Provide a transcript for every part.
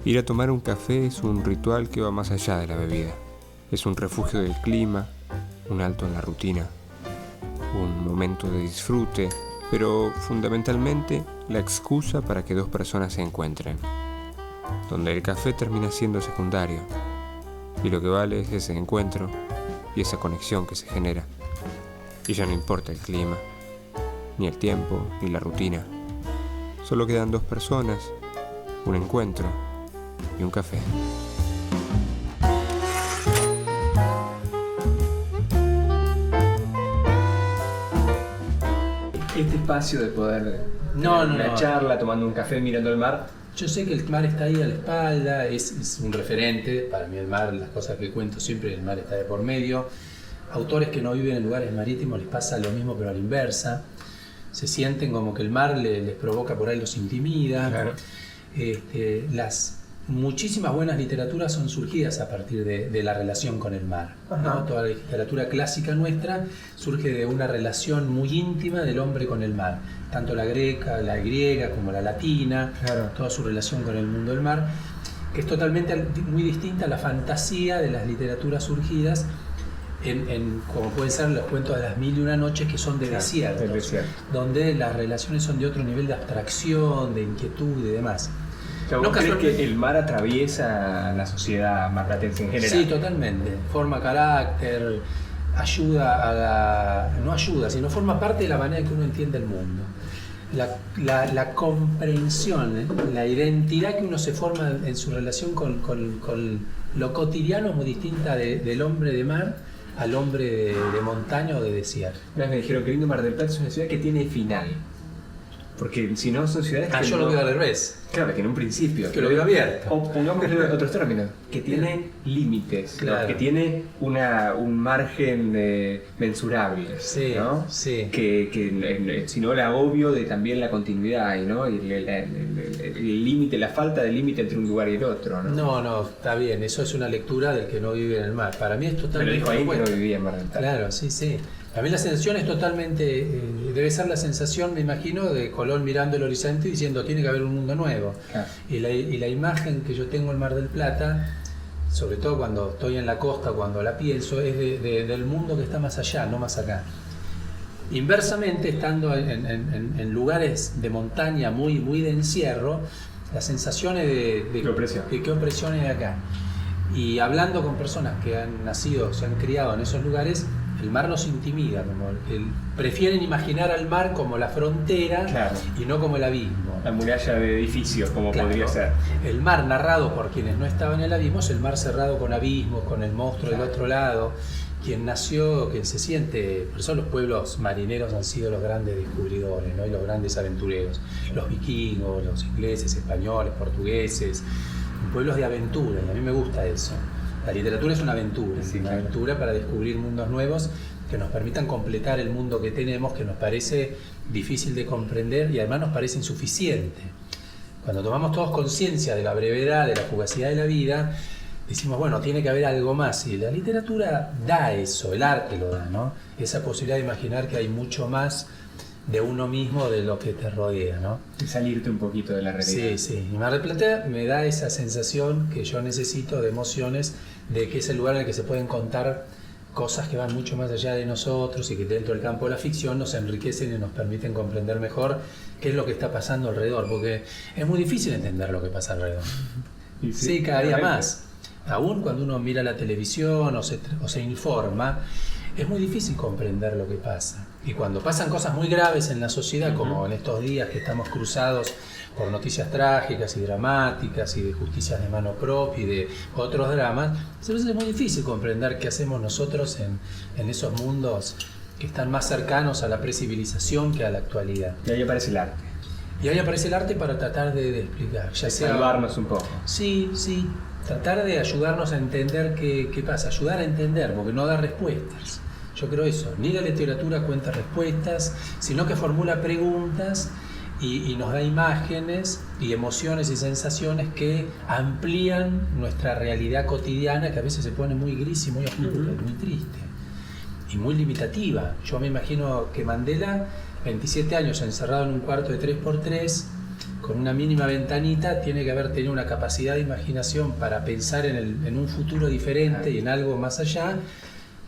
Ir a tomar un café es un ritual que va más allá de la bebida. Es un refugio del clima, un alto en la rutina, un momento de disfrute, pero fundamentalmente la excusa para que dos personas se encuentren, donde el café termina siendo secundario y lo que vale es ese encuentro y esa conexión que se genera. Y ya no importa el clima, ni el tiempo, ni la rutina. Solo quedan dos personas, un encuentro y un café. Este espacio de poder una charla, tomando un café, mirando el mar. Yo sé que el mar está ahí a la espalda, es un referente. Para mí el mar, las cosas que cuento siempre, el mar está de por medio. Autores que no viven en lugares marítimos les pasa lo mismo, pero a la inversa. Se sienten como que el mar les provoca, por ahí los intimida. Claro. Las muchísimas buenas literaturas son surgidas a partir de la relación con el mar, ¿no? Toda la literatura clásica nuestra surge de una relación muy íntima del hombre con el mar, tanto la greca, la griega como la latina, Claro. Toda su relación con el mundo del mar, que es totalmente muy distinta a la fantasía de las literaturas surgidas como pueden ser los cuentos de las mil y una noches, que son de desiertos, donde las relaciones son de otro nivel de abstracción, de inquietud y demás. ¿Vos crees que el mar atraviesa la sociedad marplatense en general? Sí, totalmente. Forma carácter, no ayuda, sino forma parte de la manera que uno entiende el mundo. La comprensión, la identidad que uno se forma en su relación con lo cotidiano es muy distinta del hombre de mar al hombre de montaña o de desierto. Una vez me dijeron que lindo Mar del Plata es una ciudad que tiene final. Porque si no son ciudades que... yo lo veo al revés. Claro, que en un principio... Que lo veo abierto. O pongamos otros términos, que tiene límites, claro, ¿no? Que tiene un margen mensurable, sí, ¿no? Sí. Que si no el agobio de también la continuidad, ¿no? Y el límite, la falta de límite entre un lugar y el otro, ¿no? No, está bien, eso es una lectura del que no vive en el mar. Para mí es totalmente... Pero dijo ahí que no vivía en Mar del Plata. Claro, sí. A mí la sensación es totalmente, debe ser la sensación, me imagino, de Colón mirando el horizonte y diciendo tiene que haber un mundo nuevo. Claro. Y la imagen que yo tengo en Mar del Plata, sobre todo cuando estoy en la costa, cuando la pienso, es del mundo que está más allá, no más acá. Inversamente, estando en lugares de montaña muy de encierro, la sensación es de qué opresión es de acá. Y hablando con personas que han nacido, se han criado en esos lugares, el mar nos intimida, prefieren imaginar al mar como la frontera, claro, y no como el abismo. La muralla de edificios, como claro, podría ser. El mar narrado por quienes no estaban en el abismo es el mar cerrado con abismos, con el monstruo, claro, del otro lado. Quien nació, quien se siente, por eso los pueblos marineros han sido los grandes descubridores, ¿no? Y los grandes aventureros, los vikingos, los ingleses, españoles, portugueses, pueblos de aventura, y a mí me gusta eso. La literatura es una aventura, sí, una aventura para descubrir mundos nuevos que nos permitan completar el mundo que tenemos, que nos parece difícil de comprender y además nos parece insuficiente. Cuando tomamos todos conciencia de la brevedad, de la fugacidad de la vida, decimos, bueno, tiene que haber algo más. Y la literatura da eso, el arte lo da, ¿no? Esa posibilidad de imaginar que hay mucho más de uno mismo, de lo que te rodea, ¿no? Y salirte un poquito de la realidad. Sí. Y Mar del Plata me da esa sensación que yo necesito de emociones, de que es el lugar en el que se pueden contar cosas que van mucho más allá de nosotros y que dentro del campo de la ficción nos enriquecen y nos permiten comprender mejor qué es lo que está pasando alrededor, porque es muy difícil entender lo que pasa alrededor. Sí, cada día más. Aún cuando uno mira la televisión o se informa, es muy difícil comprender lo que pasa. Y cuando pasan cosas muy graves en la sociedad, como en estos días que estamos cruzados por noticias trágicas y dramáticas y de justicias de mano propia y de otros dramas, entonces es muy difícil comprender qué hacemos nosotros en esos mundos que están más cercanos a la precivilización que a la actualidad. Y ahí aparece el arte. Y ahí aparece el arte para tratar de explicar. Ya sea, salvarnos un poco. Sí. Tratar de ayudarnos a entender qué pasa, ayudar a entender, porque no da respuestas. Yo creo eso, ni la literatura cuenta respuestas, sino que formula preguntas y nos da imágenes y emociones y sensaciones que amplían nuestra realidad cotidiana, que a veces se pone muy gris y muy oscura, muy triste y muy limitativa. Yo me imagino que Mandela, 27 años encerrado en un cuarto de 3x3, con una mínima ventanita, tiene que haber tenido una capacidad de imaginación para pensar en un futuro diferente y en algo más allá,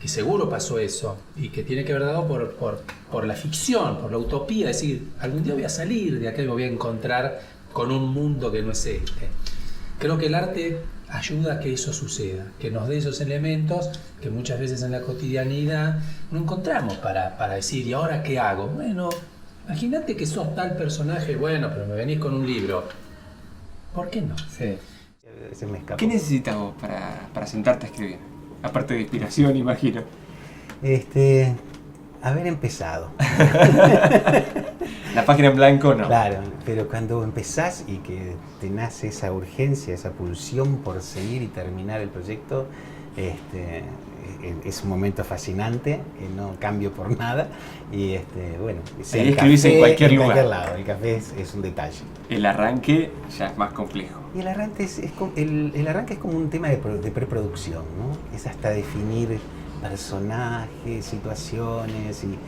que seguro pasó eso, y que tiene que haber dado por la ficción, por la utopía, es decir, algún día voy a salir de acá y me voy a encontrar con un mundo que no es este. Creo que el arte ayuda a que eso suceda, que nos dé esos elementos que muchas veces en la cotidianidad no encontramos para decir, ¿y ahora qué hago? Bueno, imagínate que sos tal personaje, bueno, pero me venís con un libro. ¿Por qué no? Sí. Se me escapó. ¿Qué necesitas vos para sentarte a escribir? Aparte de inspiración, imagino. Haber empezado. La página en blanco no. Claro, pero cuando empezás y que te nace esa urgencia, esa pulsión por seguir y terminar el proyecto, es un momento fascinante, que no cambio por nada. Y bueno, Ahí escribís en cualquier lugar. En cualquier lado, el café es un detalle. El arranque ya es más complejo. Y el arranque el arranque es como un tema de preproducción, ¿no? Es hasta definir personajes, situaciones, y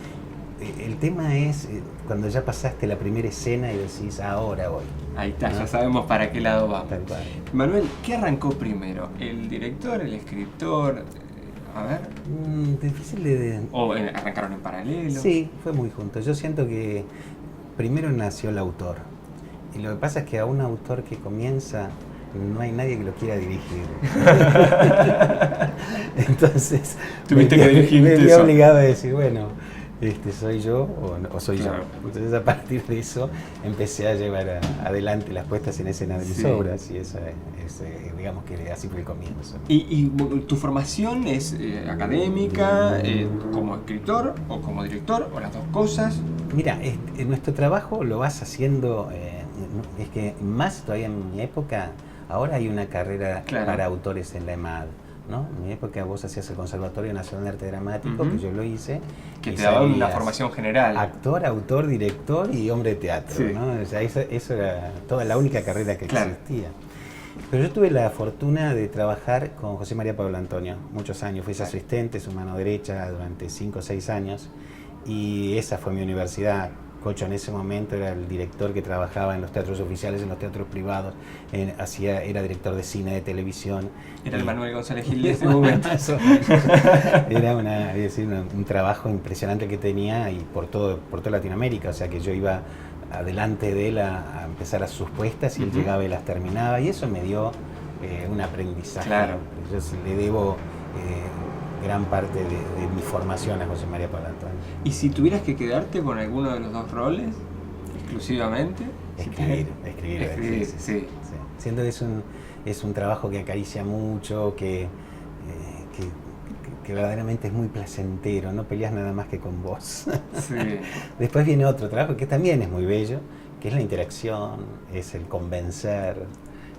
el tema es cuando ya pasaste la primera escena y decís, ahora voy. Ahí está, ¿no? ya sabemos para qué lado vamos. Tal cual. Manuel, ¿qué arrancó primero? ¿El director, el escritor? A ver. Difícil de... ¿O arrancaron en paralelo? Sí, fue muy junto. Yo siento que primero nació el autor. Y lo que pasa es que a un autor que comienza no hay nadie que lo quiera dirigir. Entonces Tuviste que dirigirte me vi eso. obligado a decir, bueno, soy yo o soy Claro. yo. Entonces a partir de eso empecé a llevar adelante las puestas en escena de mis Sí. obras, y esa digamos que así fue el comienzo. ¿Y tu formación es académica, como escritor o como director, o las dos cosas? Mira, en nuestro trabajo lo vas haciendo, es que más todavía en mi época, ahora hay una carrera Claro. para autores en la EMAD, ¿no? En mi época vos hacías el Conservatorio Nacional de Arte Dramático, Ujú. que yo lo hice. Que y te daban una salías formación general. actor, autor, director y hombre de teatro, Sí. ¿no? O sea, eso era toda la única carrera que Claro. existía. Pero yo tuve la fortuna de trabajar con José María Pablo Antonio muchos años. Fui su asistente, su mano derecha durante 5 o 6 años. Y esa fue mi universidad. Cocho en ese momento era el director que trabajaba en los teatros oficiales, en los teatros privados. Era director de cine, de televisión. Era el Manuel González Gil de ese momento. Era un trabajo impresionante que tenía, y por toda Latinoamérica. O sea que yo iba adelante de él a empezar a sus puestas, y él Ujú. llegaba y las terminaba, y eso me dio un aprendizaje. Claro. Yo le debo gran parte de mi formación a José María Pablo Antonio. ¿Y si tuvieras que quedarte con alguno de los dos roles, exclusivamente? Escribir, Escribir, sí. sí. Siento que es un trabajo que acaricia mucho, que verdaderamente es muy placentero, no peleas nada más que con vos. Sí. Después viene otro trabajo que también es muy bello, que es la interacción, es el convencer,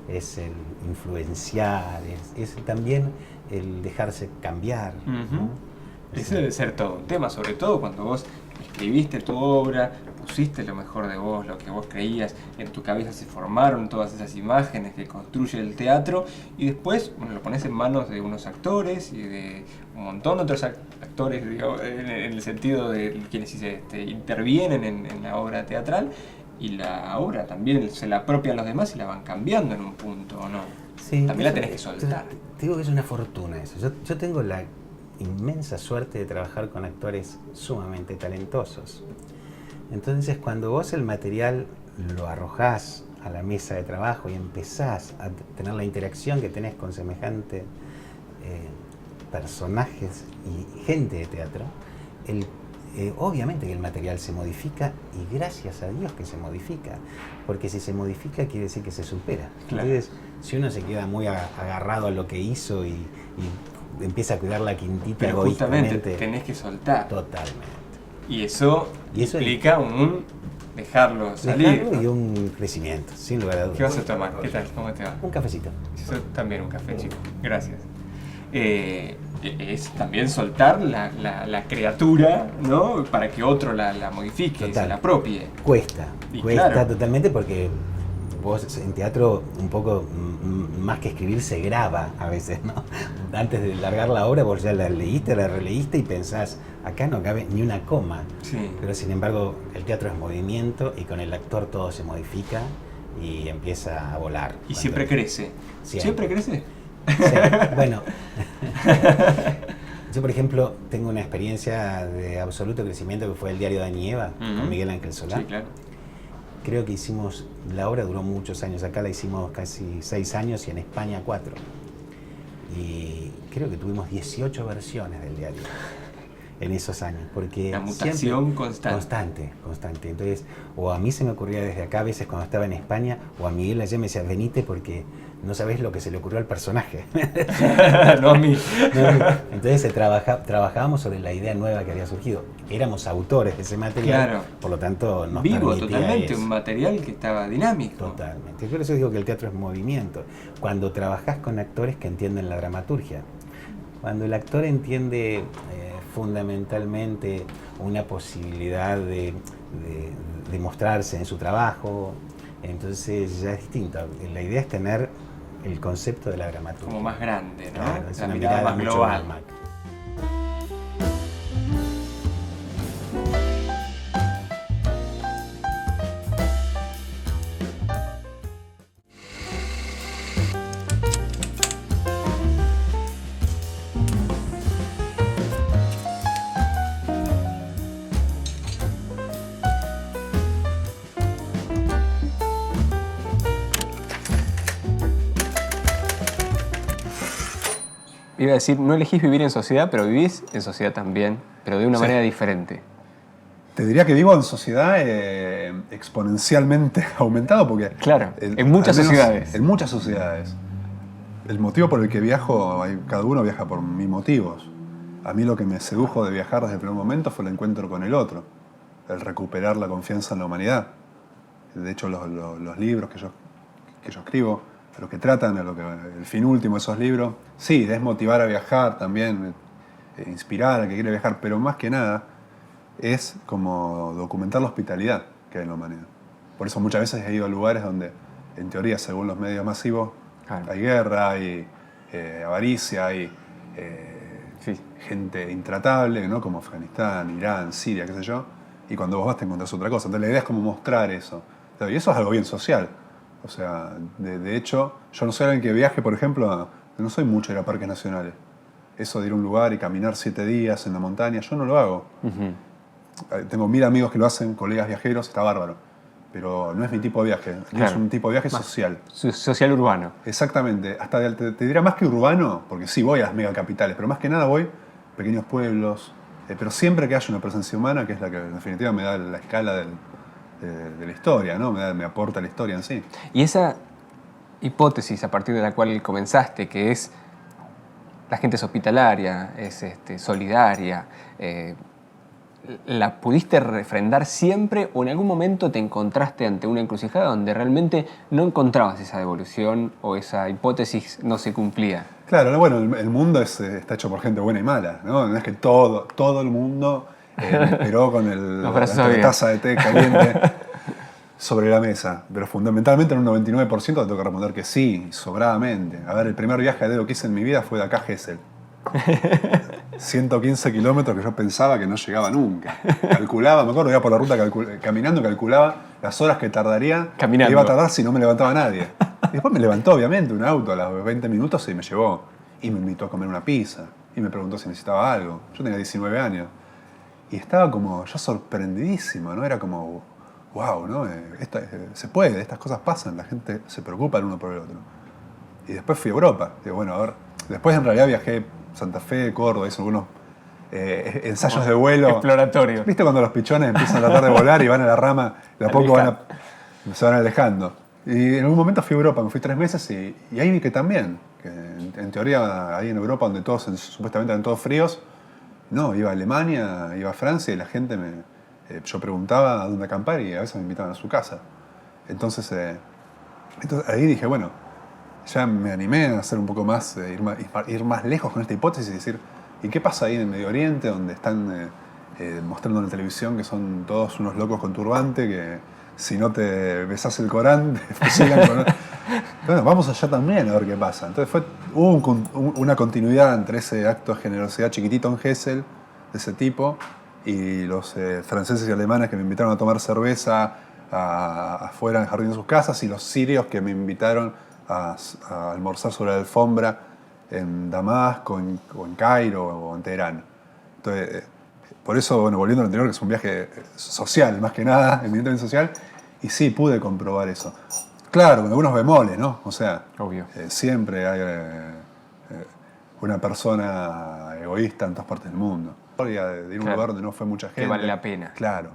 es el influenciar, es también el dejarse cambiar, Ujú. ¿no? Eso debe ser todo un tema, sobre todo cuando vos escribiste tu obra, pusiste lo mejor de vos, lo que vos creías, en tu cabeza se formaron todas esas imágenes que construye el teatro, y después lo pones en manos de unos actores y de un montón de otros actores, digo, en el sentido de quienes intervienen en la obra teatral, y la obra también se la apropian los demás y la van cambiando en un punto, ¿o no? Sí, También la eso- tenés que soltar. Te digo que es una fortuna eso. Yo tengo la inmensa suerte de trabajar con actores sumamente talentosos. Entonces, cuando vos el material lo arrojás a la mesa de trabajo y empezás a tener la interacción que tenés con semejante personajes y gente de teatro, obviamente que el material se modifica, y gracias a Dios que se modifica, porque si se modifica quiere decir que se supera. Claro. Entonces, si uno se queda muy agarrado a lo que hizo y empieza a cuidar la quintita Pero justamente egoístamente, tenés que soltar. totalmente. Y eso implica un dejarlo salir. Dejarlo y un crecimiento, sin lugar a dudas. ¿Qué vas a tomar? ¿Qué tal? ¿Cómo te va? Un cafecito. Yo también un café, chico. Gracias. Es también soltar la criatura, ¿no? Para que otro la modifique y Total. se la apropie. Cuesta Y claro. totalmente, porque vos en teatro un poco más que escribir se graba a veces, ¿no? Antes de largar la obra vos ya la leíste, la releíste y pensás, Acá no cabe ni una coma, Sí. pero sin embargo el teatro es movimiento y con el actor todo se modifica y empieza a volar. Y siempre crece. ¿Siempre crece? Sí, bueno, yo por ejemplo tengo una experiencia de absoluto crecimiento que fue el diario de Nieva con Miguel Ángel Solá. Sí, claro. Creo que la obra duró muchos años, acá la hicimos casi 6 años y en España 4. Y creo que tuvimos 18 versiones del diario en esos años, porque la mutación constante. Constante. Entonces, o a mí se me ocurría desde acá a veces cuando estaba en España, o a Miguel allá me decía, venite porque no sabés lo que se le ocurrió al personaje. No a mí. Entonces trabajábamos sobre la idea nueva que había surgido. Éramos autores de ese material, Claro. por lo tanto nos Vivo permitía totalmente, eso. un material que estaba dinámico. Totalmente. Por eso digo que el teatro es movimiento. Cuando trabajás con actores que entienden la dramaturgia, cuando el actor entiende fundamentalmente una posibilidad de mostrarse en su trabajo, entonces ya es distinto. La idea es tener el concepto de la dramaturgia. Como más grande, ¿no? Claro, es la una mirada más mucho global. más macro. Iba a decir, no elegís vivir en sociedad, pero vivís en sociedad también, pero de una manera diferente. Te diría que vivo en sociedad exponencialmente aumentado porque... Claro, en muchas al menos sociedades. En muchas sociedades. El motivo por el que viajo, cada uno viaja por mis motivos. A mí lo que me sedujo de viajar desde el primer momento fue el encuentro con el otro, el recuperar la confianza en la humanidad. De hecho, los libros que yo escribo, lo que tratan, el fin último de esos libros, sí, es motivar a viajar también, inspirar al que quiere viajar, pero más que nada es como documentar la hospitalidad que hay en la humanidad. Por eso muchas veces he ido a lugares donde, en teoría, según los medios masivos, Claro. hay guerra, hay avaricia, hay Sí. gente intratable, ¿no? Como Afganistán, Irán, Siria, qué sé yo, y cuando vos vas te encontrás otra cosa. Entonces la idea es como mostrar eso. Y eso es algo bien social. O sea, de hecho, yo no soy alguien que viaje, por ejemplo, no soy mucho de ir a parques nacionales. Eso de ir a un lugar y caminar 7 días en la montaña, yo no lo hago. Tengo 1000 amigos que lo hacen, colegas viajeros, está bárbaro. Pero no es mi tipo de viaje. No Claro. es un tipo de viaje social. Social urbano. Exactamente. Hasta te diría más que urbano, porque sí voy a las megacapitales, pero más que nada voy a pequeños pueblos. Pero siempre que haya una presencia humana, que es la que en definitiva me da la escala de la historia, ¿no? Me aporta la historia en sí. Y esa hipótesis a partir de la cual comenzaste, que es la gente es hospitalaria, es solidaria, ¿la pudiste refrendar siempre o en algún momento te encontraste ante una encrucijada donde realmente no encontrabas esa devolución o esa hipótesis no se cumplía? Claro, bueno, el mundo está hecho por gente buena y mala, ¿no? No es que todo el mundo me esperó con Los brazos la abiertos. taza de té caliente sobre la mesa. Pero fundamentalmente en un 99% te tengo que responder que sí, sobradamente. A ver, el primer viaje a dedo que hice en mi vida fue de acá a Gesell. 115 kilómetros que yo pensaba que no llegaba nunca. Calculaba, me acuerdo, iba por la ruta caminando, calculaba las horas que tardaría, Caminando. que iba a tardar si no me levantaba nadie. Y después me levantó, obviamente, un auto a los 20 minutos y me llevó. Y me invitó a comer una pizza. Y me preguntó si necesitaba algo. Yo tenía 19 años. Y estaba como yo sorprendidísimo, ¿no? Era como, wow, ¿no? Se puede, estas cosas pasan, la gente se preocupa el uno por el otro. Y después fui a Europa. Digo, bueno, a ver. Después en realidad viajé Santa Fe, Córdoba, hice algunos ensayos Como de vuelo. exploratorio. ¿Viste cuando los pichones empiezan a tratar de volar y van a la rama, de a poco se van alejando? Y en algún momento fui a Europa, me fui 3 meses y ahí vi que también, que en teoría ahí en Europa donde todos supuestamente eran todos fríos, no, iba a Alemania, iba a Francia y la gente yo preguntaba a dónde acampar y a veces me invitaban a su casa. Entonces ahí dije, bueno, ya me animé a hacer un poco más, ir más lejos con esta hipótesis y decir, ¿y qué pasa ahí en el Medio Oriente donde están mostrando en la televisión que son todos unos locos con turbante que si no te besás el Corán te fusilan con... Bueno, vamos allá también a ver qué pasa. Entonces hubo una continuidad entre ese acto de generosidad chiquitito en Gesell, de ese tipo, y los franceses y alemanes que me invitaron a tomar cerveza afuera en el jardín de sus casas, y los sirios que me invitaron a almorzar sobre la alfombra en Damasco, o en Cairo, o en Teherán. Entonces, por eso, bueno, volviendo al anterior, que es un viaje social, más que nada, evidentemente social, y sí, pude comprobar eso. Claro, con algunos bemoles, ¿no? O sea, Obvio. Siempre hay una persona egoísta en todas partes del mundo. De ir a un Claro. lugar donde no fue mucha gente. Que vale la pena. Claro.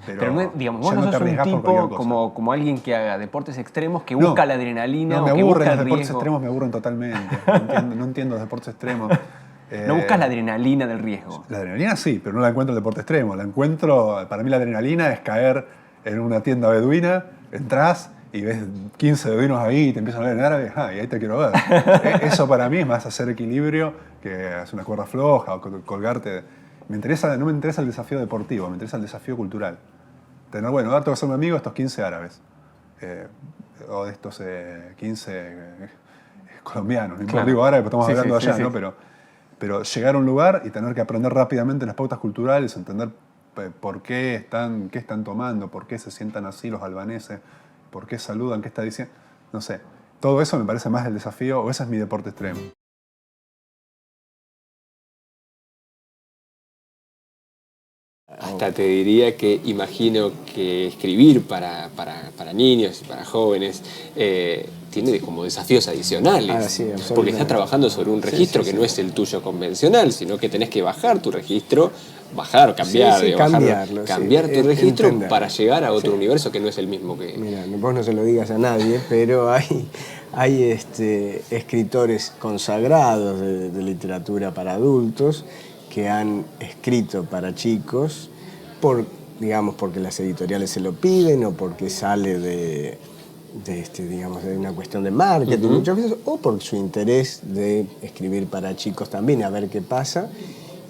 Pero no es, digamos, vos ya no te sos un arriesgás por cualquier tipo cosa. como alguien que haga deportes extremos, que No. busca la adrenalina No, o me que aburren busca los el deportes riesgo. extremos, me aburren totalmente. No entiendo los deportes extremos. No buscas la adrenalina del riesgo. La adrenalina sí, pero no la encuentro en el deporte extremo. Para mí la adrenalina es caer en una tienda beduina, entras y ves 15 beduinos ahí y te empiezan a hablar en árabe, y ahí te quiero ver. Eso para mí es más hacer equilibrio que hacer una cuerda floja o colgarte. No me interesa el desafío deportivo, me interesa el desafío cultural. Ahora tengo que ser un amigo de estos 15 árabes. O de estos 15 colombianos. No Claro. digo árabes, porque estamos Sí, hablando sí, de allá, sí, ¿no? sí. Pero llegar a un lugar y tener que aprender rápidamente las pautas culturales, entender por qué están tomando, por qué se sientan así los albaneses, por qué saludan, qué está diciendo. No sé. Todo eso me parece más el desafío, o ese es mi deporte extremo. Hasta te diría que imagino que escribir para niños y para jóvenes tiene como desafíos adicionales. Ah, sí, porque absolutamente. estás trabajando sobre un registro que no es el tuyo convencional, sino que tenés que bajar tu registro, cambiar, Sí, cambiarlo, cambiar sí, tu registro entender. para llegar a otro universo que no es el mismo que... Mira, vos no se lo digas a nadie, pero hay escritores consagrados de literatura para adultos que han escrito para chicos porque las editoriales se lo piden o porque sale de una cuestión de marketing muchas veces, o por su interés de escribir para chicos también, a ver qué pasa.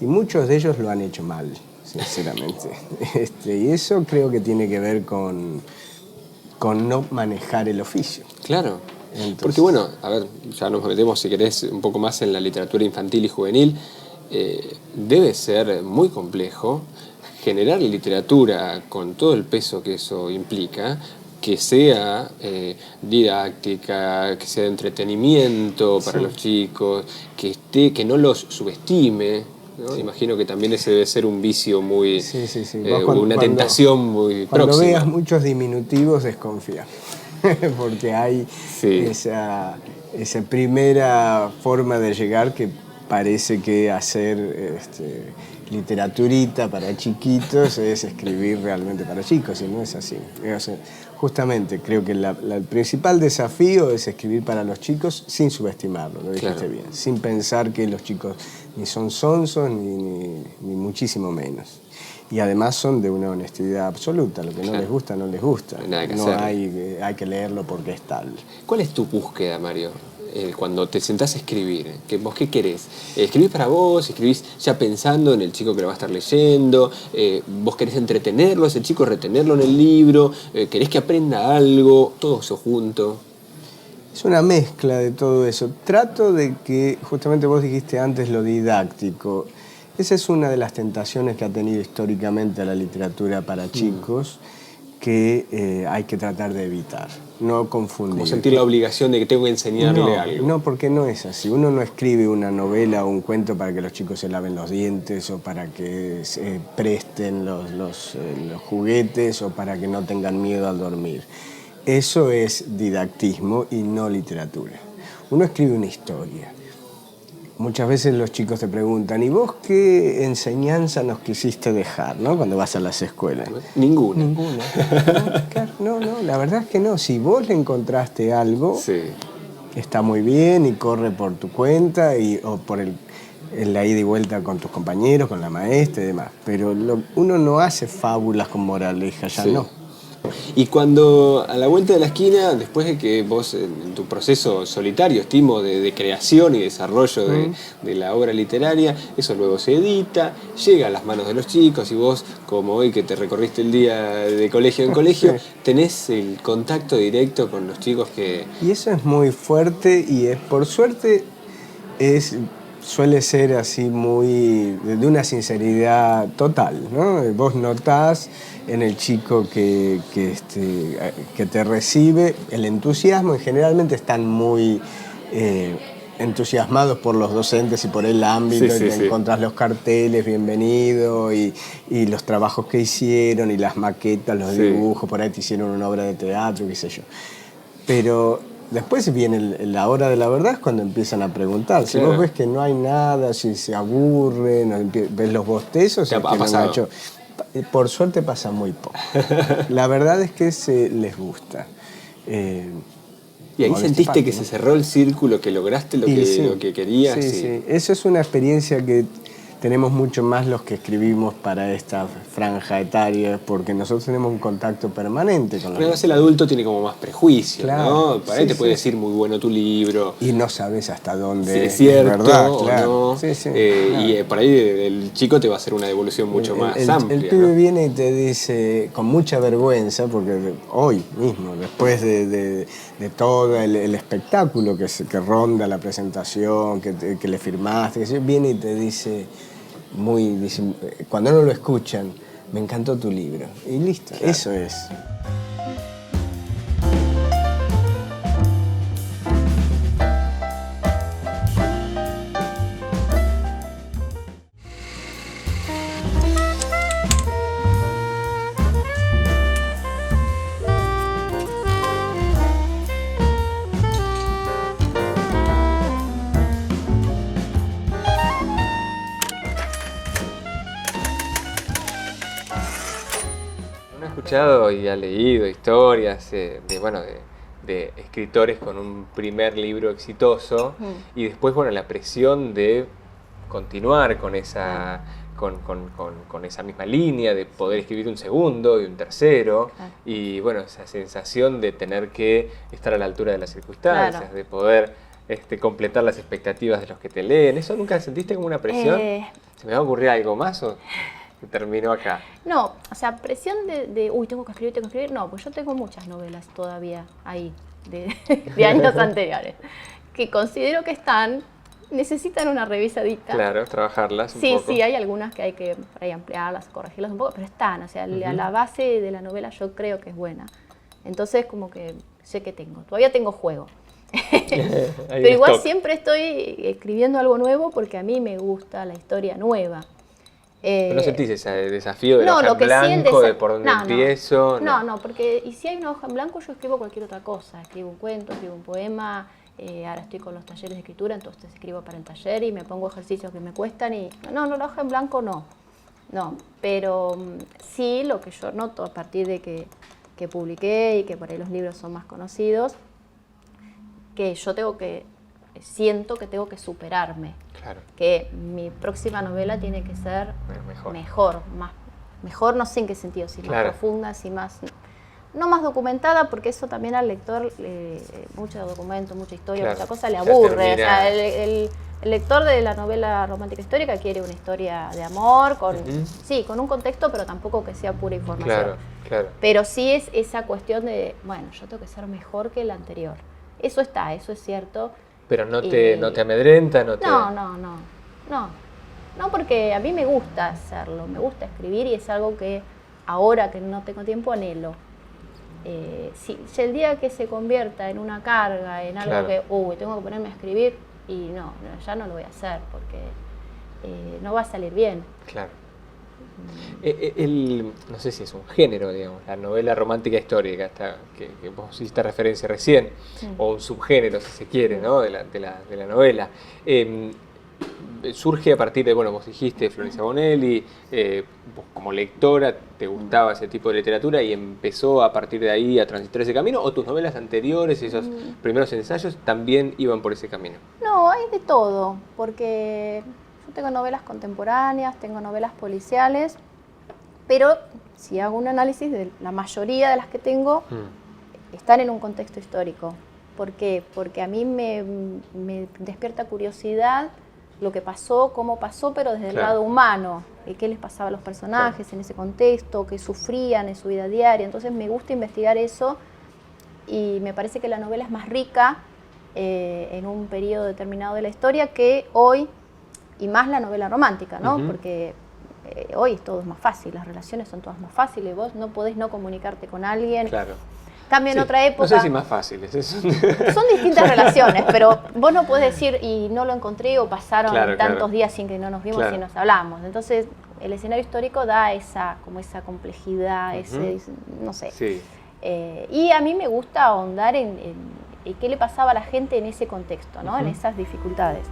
Y muchos de ellos lo han hecho mal, sinceramente. Y eso creo que tiene que ver con no manejar el oficio. Claro. Entonces, Porque bueno, a ver, ya nos metemos si querés un poco más en la literatura infantil y juvenil. Debe ser muy complejo generar literatura con todo el peso que eso implica, que sea didáctica, que sea de entretenimiento para los chicos, que no los subestime, ¿no? Imagino que también ese debe ser un vicio muy... sí. Una tentación muy cuando próxima. veas muchos diminutivos, desconfía. Porque hay esa primera forma de llegar que parece que hacer literaturita para chiquitos es escribir realmente para chicos, y no es así. O sea, justamente creo que el principal desafío es escribir para los chicos sin subestimarlo, lo dijiste bien, sin pensar que los chicos ni son sonsos ni muchísimo menos. Y además son de una honestidad absoluta, lo que no les gusta, no les gusta. No hay nada que no hacer. hay que leerlo porque es tal. ¿Cuál es tu búsqueda, Mario? Cuando te sentás a escribir, ¿vos qué querés? ¿Escribís para vos? ¿Escribís ya pensando en el chico que lo va a estar leyendo? ¿Vos querés entretenerlo, ese chico, retenerlo en el libro? ¿Querés que aprenda algo? Todo eso junto. Es una mezcla de todo eso. Trato de que, justamente vos dijiste antes lo didáctico, esa es una de las tentaciones que ha tenido históricamente a la literatura para chicos, que hay que tratar de evitar, no confundir. Como sentir la obligación de que tengo que enseñarle algo. No, porque no es así. Uno no escribe una novela o un cuento para que los chicos se laven los dientes, o para que se presten los juguetes, o para que no tengan miedo al dormir. Eso es didactismo y no literatura. Uno escribe una historia. Muchas veces los chicos te preguntan, ¿y vos qué enseñanza nos quisiste dejar, ¿no? Cuando vas a las escuelas? Ninguna. Ninguna. No, la verdad es que no. Si vos le encontraste algo, está muy bien y corre por tu cuenta o por la ida y vuelta con tus compañeros, con la maestra y demás. Pero uno no hace fábulas con moraleja, ya no. Y cuando a la vuelta de la esquina, después de que vos en tu proceso solitario, estimo, de creación y desarrollo de la obra literaria, eso luego se edita, llega a las manos de los chicos, y vos, como hoy que te recorriste el día de colegio en colegio, tenés el contacto directo con los chicos que... Y eso es muy fuerte, y por suerte es suele ser así muy de una sinceridad total, ¿no? Vos notás en el chico que te recibe el entusiasmo, y generalmente están muy entusiasmados por los docentes y por el ámbito, y te encontrás los carteles, bienvenido, y los trabajos que hicieron, y las maquetas, los dibujos, por ahí te hicieron una obra de teatro, qué sé yo. Pero después viene la hora de la verdad, es cuando empiezan a preguntar. Si vos ves que no hay nada, si se aburren, ves los bostezos, ha pasado. Por suerte pasa muy poco. La verdad es que les gusta. ¿Y ahí sentiste que se cerró el círculo, que lograste lo que querías? Sí. Eso es una experiencia que tenemos mucho más los que escribimos para esta franja etaria, porque nosotros tenemos un contacto permanente con los Además el adulto tiene como más prejuicios, claro, ¿no? Para él te puede decir muy bueno tu libro. Y no sabes hasta dónde es cierto verdad, o claro. no. Y por ahí el chico te va a hacer una devolución mucho más amplia. El pibe viene y te dice, con mucha vergüenza, porque hoy mismo, después de todo el espectáculo que ronda la presentación, que le firmaste, viene y te dice, cuando no lo escuchan, me encantó tu libro. Y listo, claro. Eso es. Y ha leído historias de escritores con un primer libro exitoso y después la presión de continuar con esa misma línea, de poder escribir un segundo y un tercero y esa sensación de tener que estar a la altura de las circunstancias, de poder completar las expectativas de los que te leen. ¿Eso nunca sentiste como una presión? ¿Se me va a ocurrir algo más o terminó acá? No, o sea, presión tengo que escribir, no, pues yo tengo muchas novelas todavía ahí, de años anteriores, que considero que necesitan una revisadita. Claro, trabajarlas un poco. Sí, hay algunas que hay que ampliarlas, corregirlas un poco, pero están, o sea, la base de la novela yo creo que es buena. Entonces, como que sé que todavía tengo juego. Pero igual siempre estoy escribiendo algo nuevo porque a mí me gusta la historia nueva. ¿Pero no sentís ese desafío de la hoja en blanco, de por dónde empiezo? No, porque si hay una hoja en blanco yo escribo cualquier otra cosa. Escribo un cuento, escribo un poema, ahora estoy con los talleres de escritura, entonces escribo para el taller y me pongo ejercicios que me cuestan y... No, la hoja en blanco no, pero sí lo que yo noto a partir de que publiqué y que por ahí los libros son más conocidos, que yo siento que tengo que superarme. Claro. Que mi próxima novela tiene que ser mejor, no sé en qué sentido, si más profunda, si más... No más documentada, porque eso también al lector, mucho documento, mucha historia, mucha cosa, le aburre. O sea, el lector de la novela romántica histórica quiere una historia de amor, con un contexto, pero tampoco que sea pura información. Claro. Pero sí es esa cuestión de, yo tengo que ser mejor que el anterior. Eso es cierto. Pero no te amedrenta, no, porque a mí me gusta hacerlo, me gusta escribir y es algo que ahora que no tengo tiempo anhelo. Si el día que se convierta en una carga, en algo que tengo que ponerme a escribir, y ya no lo voy a hacer porque no va a salir bien. Claro. No sé si es un género, digamos, la novela romántica histórica, que vos hiciste referencia recién, o un subgénero, si se quiere, ¿no? de la novela. Surge a partir de, vos dijiste, Florencia Bonelli, vos como lectora te gustaba ese tipo de literatura y empezó a partir de ahí a transitar ese camino, o tus novelas anteriores, esos primeros ensayos, también iban por ese camino. No, hay de todo, porque... Yo tengo novelas contemporáneas, tengo novelas policiales, pero si hago un análisis de la mayoría de las que tengo, están en un contexto histórico. ¿Por qué? Porque a mí me despierta curiosidad lo que pasó, cómo pasó, pero desde el lado humano. ¿Qué les pasaba a los personajes en ese contexto? ¿Qué sufrían en su vida diaria? Entonces me gusta investigar eso y me parece que la novela es más rica en un periodo determinado de la historia que hoy, y más la novela romántica, ¿no? Ujú. Porque hoy todo es más fácil, las relaciones son todas más fáciles, vos no podés no comunicarte con alguien. Claro. Cambio en Sí, otra época. No sé si más fáciles. Son distintas relaciones, pero vos no podés decir y no lo encontré o pasaron Claro, tantos claro. días sin que no nos vimos Claro. y nos hablamos. Entonces, el escenario histórico da esa complejidad, ese, no sé. Sí. Y a mí me gusta ahondar en qué le pasaba a la gente en ese contexto, ¿no? En esas dificultades.